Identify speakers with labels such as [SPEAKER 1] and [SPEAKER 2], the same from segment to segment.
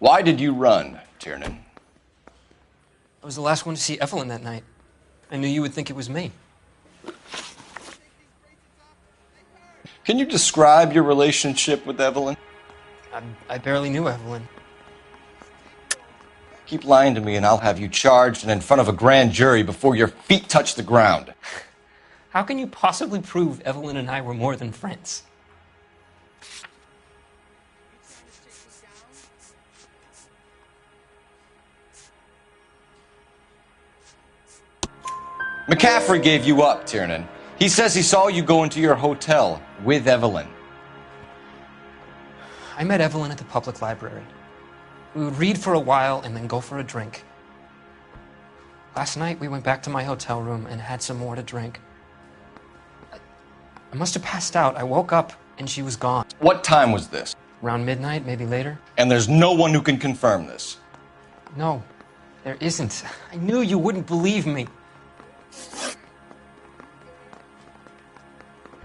[SPEAKER 1] Why did you run, Tiernan?
[SPEAKER 2] I was the last one to see Evelyn that night. I knew you would think it was me.
[SPEAKER 1] Can you describe your relationship with Evelyn?
[SPEAKER 2] I barely knew Evelyn.
[SPEAKER 1] Keep lying to me and I'll have you charged and in front of a grand jury before your feet touch the ground.
[SPEAKER 2] How can you possibly prove Evelyn and I were more than friends?
[SPEAKER 1] McCaffrey gave you up, Tiernan. He says he saw you go into your hotel with Evelyn.
[SPEAKER 2] I met Evelyn at the public library. We would read for a while and then go for a drink. Last night, we went back to my hotel room and had some more to drink. I must have passed out. I woke up and she was gone.
[SPEAKER 1] What time was this?
[SPEAKER 2] Around midnight, maybe later.
[SPEAKER 1] And there's no one who can confirm this?
[SPEAKER 2] No, there isn't. I knew you wouldn't believe me.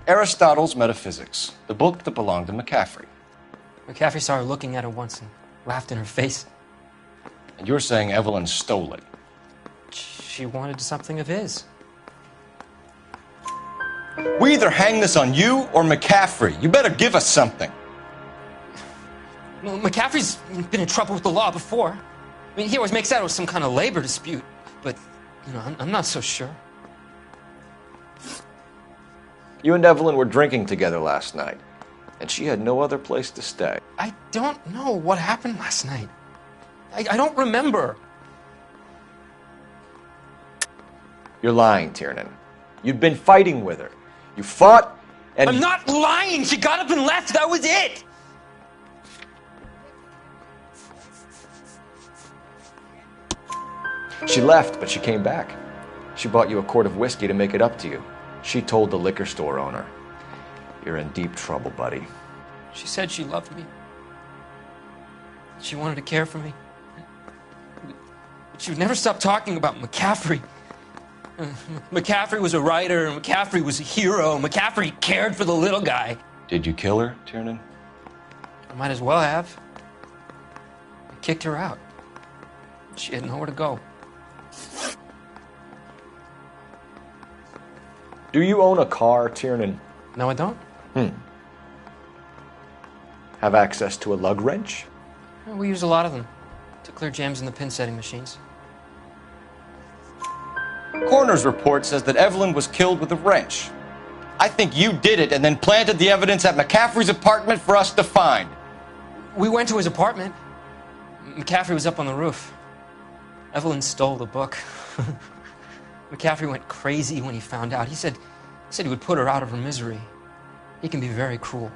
[SPEAKER 1] Aristotle's Metaphysics, the book that belonged to McCaffrey.
[SPEAKER 2] McCaffrey saw her looking at it once and laughed in her face.
[SPEAKER 1] And you're saying Evelyn stole it?
[SPEAKER 2] She wanted something of his.
[SPEAKER 1] We either hang this on you or McCaffrey. You better give us something.
[SPEAKER 2] Well, McCaffrey's been in trouble with the law before. I mean, he always makes out it was some kind of labor dispute. But, you know, I'm not so sure.
[SPEAKER 1] You and Evelyn were drinking together last night, and she had no other place to stay.
[SPEAKER 2] I don't know what happened last night. I don't remember.
[SPEAKER 1] You're lying, Tiernan. You'd been fighting with her. You fought, and...
[SPEAKER 2] I'm not lying! She got up and left! That was it!
[SPEAKER 1] She left, but she came back. She bought you a quart of whiskey to make it up to you. She told the liquor store owner. You're in deep trouble, buddy.
[SPEAKER 2] She said she loved me. She wanted to care for me. But she would never stop talking about McCaffrey. McCaffrey was a writer, and McCaffrey was a hero. McCaffrey cared for the little guy.
[SPEAKER 1] Did you kill her, Tiernan?
[SPEAKER 2] I might as well have. I kicked her out. She had nowhere to go.
[SPEAKER 1] Do you own a car, Tiernan?
[SPEAKER 2] No, I don't.
[SPEAKER 1] Have access to a lug wrench?
[SPEAKER 2] We use a lot of them to clear jams in the pin setting machines.
[SPEAKER 1] Coroner's report says that Evelyn was killed with a wrench. I think you did it and then planted the evidence at McCaffrey's apartment for us to find.
[SPEAKER 2] We went to his apartment. McCaffrey was up on the roof. Evelyn stole the book. McCaffrey went crazy when he found out. He said he would put her out of her misery. He can be very cruel.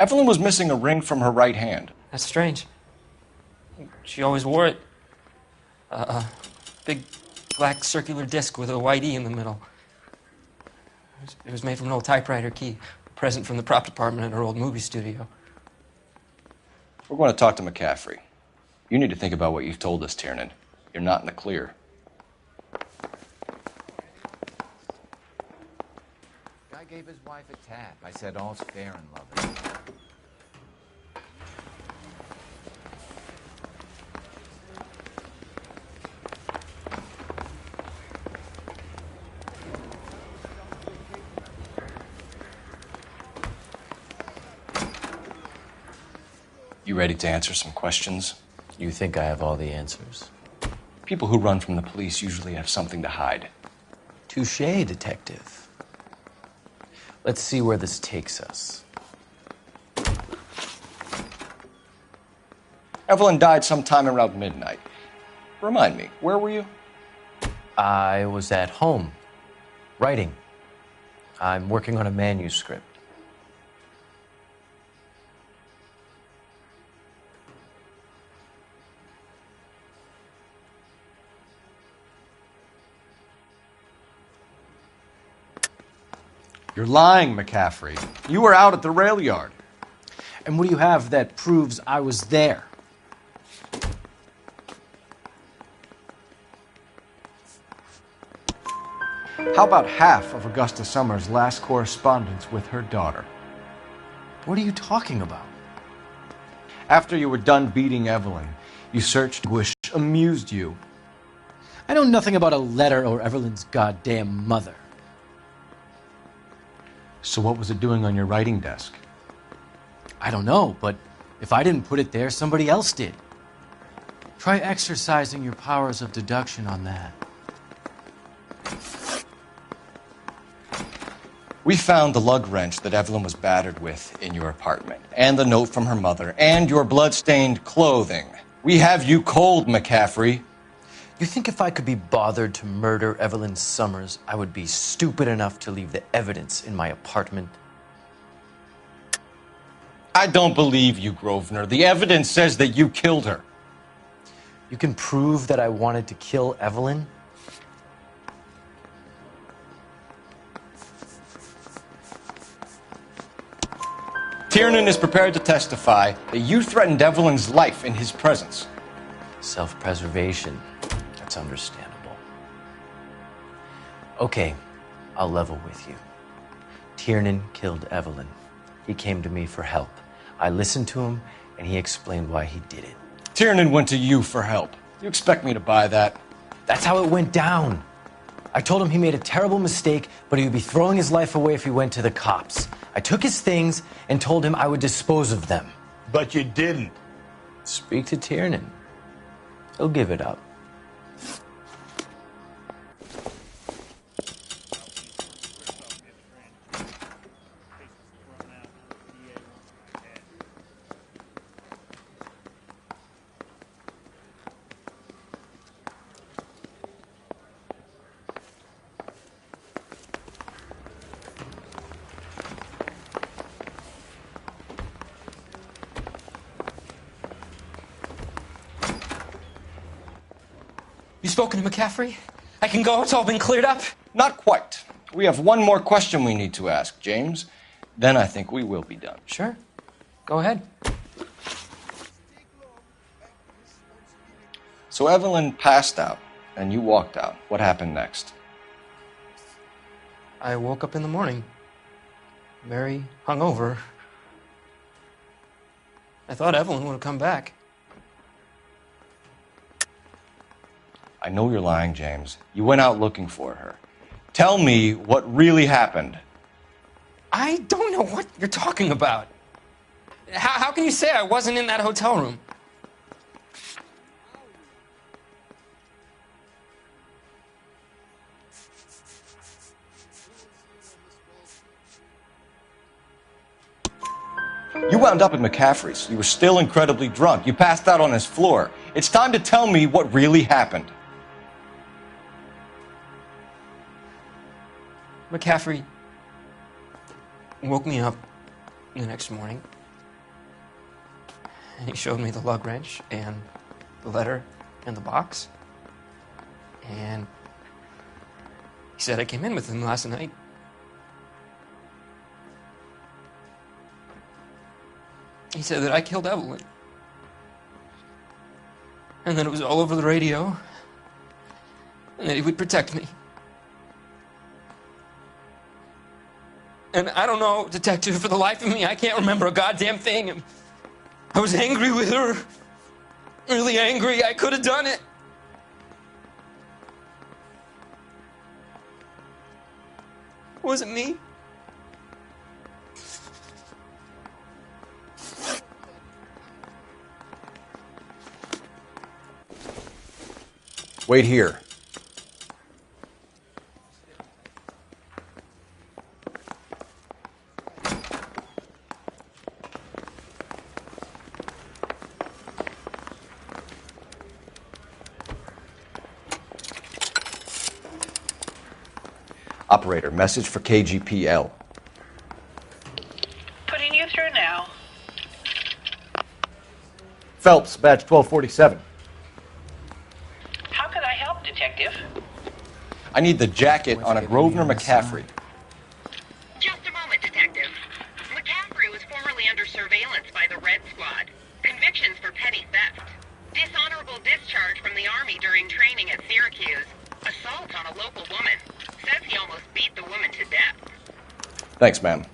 [SPEAKER 1] Evelyn was missing a ring from her right hand.
[SPEAKER 2] That's strange. She always wore it. Big black circular disc with a white E in the middle. It was made from an old typewriter key, a present from the prop department at her old movie studio.
[SPEAKER 1] We're going to talk to McCaffrey. You need to think about what you've told us, Tiernan. You're not in the clear.
[SPEAKER 3] Guy gave his wife a tap. I said all's fair in love.
[SPEAKER 1] You ready to answer some questions?
[SPEAKER 3] You think I have all the answers?
[SPEAKER 1] People who run from the police usually have something to hide.
[SPEAKER 3] Touché, detective. Let's see where this takes us.
[SPEAKER 1] Evelyn died sometime around midnight. Remind me, where were you?
[SPEAKER 3] I was at home, writing. I'm working on a manuscript.
[SPEAKER 1] You're lying, McCaffrey. You were out at the rail yard.
[SPEAKER 4] And what do you have that proves I was there?
[SPEAKER 1] How about half of Augusta Summers' last correspondence with her daughter?
[SPEAKER 4] What are you talking about?
[SPEAKER 1] After you were done beating Evelyn, you searched which amused you.
[SPEAKER 4] I know nothing about a letter or Evelyn's goddamn mother.
[SPEAKER 1] So what was it doing on your writing desk?
[SPEAKER 4] I don't know, but if I didn't put it there, somebody else did. Try exercising your powers of deduction on that.
[SPEAKER 1] We found the lug wrench that Evelyn was battered with in your apartment, and the note from her mother, and your blood-stained clothing. We have you cold, McCaffrey.
[SPEAKER 3] You think if I could be bothered to murder Evelyn Summers, I would be stupid enough to leave the evidence in my apartment?
[SPEAKER 1] I don't believe you, Grosvenor. The evidence says that you killed her.
[SPEAKER 3] You can prove that I wanted to kill Evelyn?
[SPEAKER 1] Tiernan is prepared to testify that you threatened Evelyn's life in his presence.
[SPEAKER 3] Self-preservation. That's understandable. Okay, I'll level with you. Tiernan killed Evelyn. He came to me for help. I listened to him, and he explained why he did it.
[SPEAKER 1] Tiernan went to you for help. You expect me to buy that?
[SPEAKER 3] That's how it went down. I told him he made a terrible mistake, but he would be throwing his life away if he went to the cops. I took his things and told him I would dispose of them.
[SPEAKER 5] But you didn't.
[SPEAKER 3] Speak to Tiernan. He'll give it up.
[SPEAKER 2] You spoken to McCaffrey? I can go? It's all been cleared up?
[SPEAKER 1] Not quite. We have one more question we need to ask, James. Then I think we will be done.
[SPEAKER 2] Sure. Go ahead.
[SPEAKER 1] So Evelyn passed out, and you walked out. What happened next?
[SPEAKER 2] I woke up in the morning, very hungover. I thought Evelyn would have come back.
[SPEAKER 1] I know you're lying, James. You went out looking for her. Tell me what really happened.
[SPEAKER 2] I don't know what you're talking about. How can you say I wasn't in that hotel room?
[SPEAKER 1] You wound up at McCaffrey's. You were still incredibly drunk. You passed out on his floor. It's time to tell me what really happened.
[SPEAKER 2] McCaffrey woke me up the next morning. And he showed me the lug wrench and the letter and the box. And he said I came in with him last night. He said that I killed Evelyn. And that it was all over the radio. And that he would protect me. And I don't know, detective, for the life of me, I can't remember a goddamn thing. I was angry with her. Really angry. I could have done it. It wasn't me.
[SPEAKER 1] Wait here. Operator, message for KGPL.
[SPEAKER 5] Putting you through now.
[SPEAKER 1] Phelps, badge 1247.
[SPEAKER 5] How could I help, Detective?
[SPEAKER 1] I need the jacket on a Grosvenor McCaffrey.
[SPEAKER 5] Just a moment, Detective. McCaffrey was formerly under surveillance by the Red Squad. Convictions for petty theft. Dishonorable discharge from the Army during training at Syracuse. Assault on a local woman. Says he almost beat the woman to death.
[SPEAKER 1] Thanks, ma'am.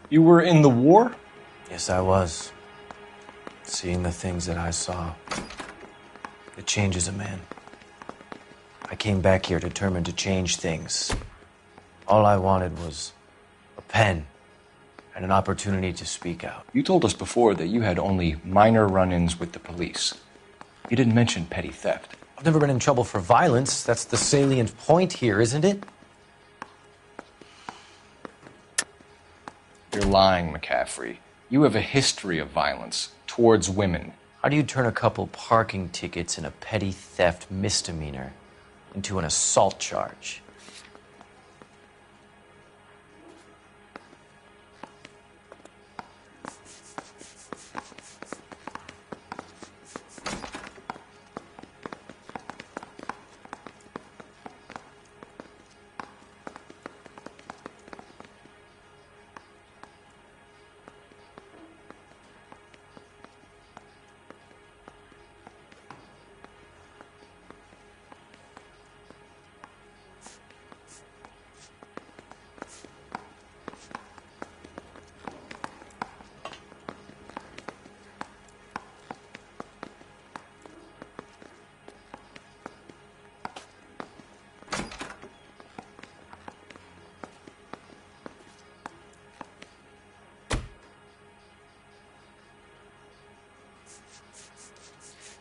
[SPEAKER 1] You were in the war?
[SPEAKER 3] Yes, I was. Seeing the things that I saw, it changes a man. I came back here determined to change things. All I wanted was a pen and an opportunity to speak out.
[SPEAKER 1] You told us before that you had only minor run-ins with the police. You didn't mention petty theft.
[SPEAKER 3] I've never been in trouble for violence. That's the salient point here, isn't it?
[SPEAKER 1] You're lying, McCaffrey. You have a history of violence towards women.
[SPEAKER 3] How do you turn a couple parking tickets and a petty theft misdemeanor into an assault charge?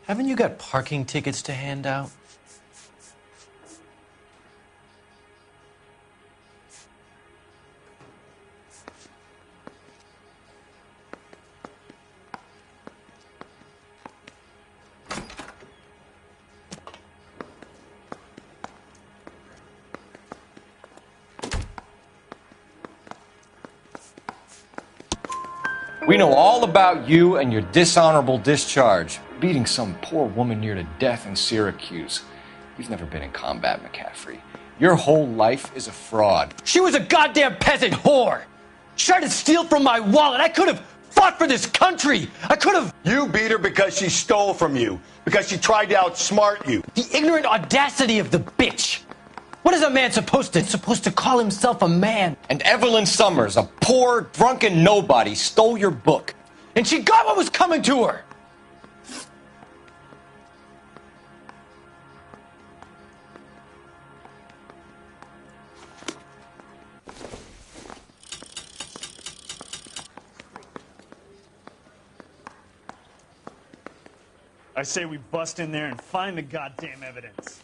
[SPEAKER 3] Haven't you got parking tickets to hand out?
[SPEAKER 1] We know all about you and your dishonorable discharge, beating some poor woman near to death in Syracuse. You've never been in combat, McCaffrey. Your whole life is a fraud.
[SPEAKER 3] She was a goddamn peasant whore! She tried to steal from my wallet. I could have fought for this country. I could have...
[SPEAKER 6] You beat her because she stole from you, because she tried to outsmart you.
[SPEAKER 3] The ignorant audacity of the bitch. What is a man supposed to call himself a man?
[SPEAKER 1] And Evelyn Summers, a poor, drunken nobody, stole your book.
[SPEAKER 3] And she got what was coming to her.
[SPEAKER 7] I say we bust in there and find the goddamn evidence.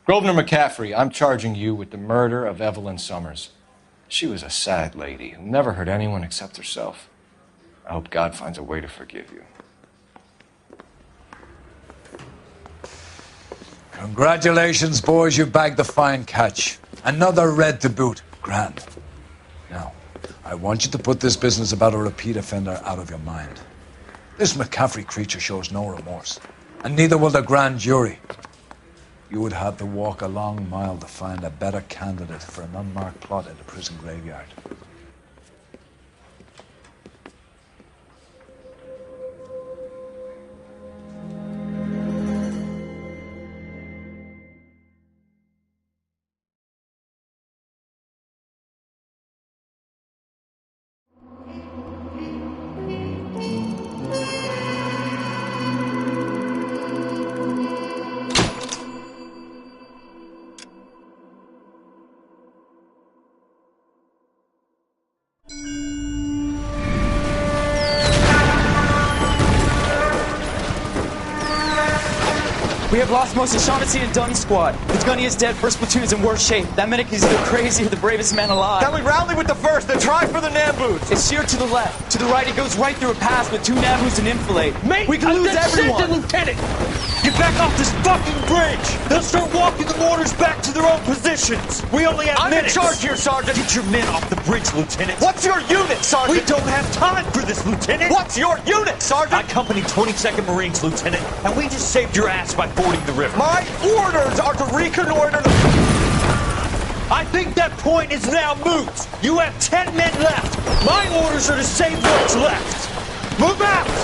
[SPEAKER 1] Grosvenor McCaffrey, I'm charging you with the murder of Evelyn Summers. She was a sad lady who never hurt anyone except herself. I hope God finds a way to forgive you.
[SPEAKER 8] Congratulations, boys. You bagged the fine catch. Another red to boot. Grand. Now, I want you to put this business about a repeat offender out of your mind. This McCaffrey creature shows no remorse, and neither will the grand jury. You would have to walk a long mile to find a better candidate for an unmarked plot in the prison graveyard.
[SPEAKER 9] We have lost most of Shaughnessy and Dunn's squad. The gunny is dead, first platoon is in worse shape. That medic is either crazy or the bravest man alive.
[SPEAKER 6] Then we rally with the first and try for the Namboos.
[SPEAKER 9] It's sheer to the left. To the right, it goes right through a pass with 2 Namboos and Enfilade. Mate, we can lose everyone.
[SPEAKER 7] Lieutenant! Get back off this fucking bridge! They'll start walking the mortars back to their own positions. We only have minutes.
[SPEAKER 6] I'm in charge here, Sergeant.
[SPEAKER 7] Get your men off the bridge, Lieutenant.
[SPEAKER 6] What's your unit, Sergeant?
[SPEAKER 7] We don't have time for this, Lieutenant.
[SPEAKER 6] What's your unit, Sergeant?
[SPEAKER 7] I company 22nd Marines, Lieutenant, and we just saved your ass by fording the river.
[SPEAKER 6] My orders are to reconnoiter the...
[SPEAKER 7] I think that point is now moot. You have 10 men left. My orders are to save what's left. Move out!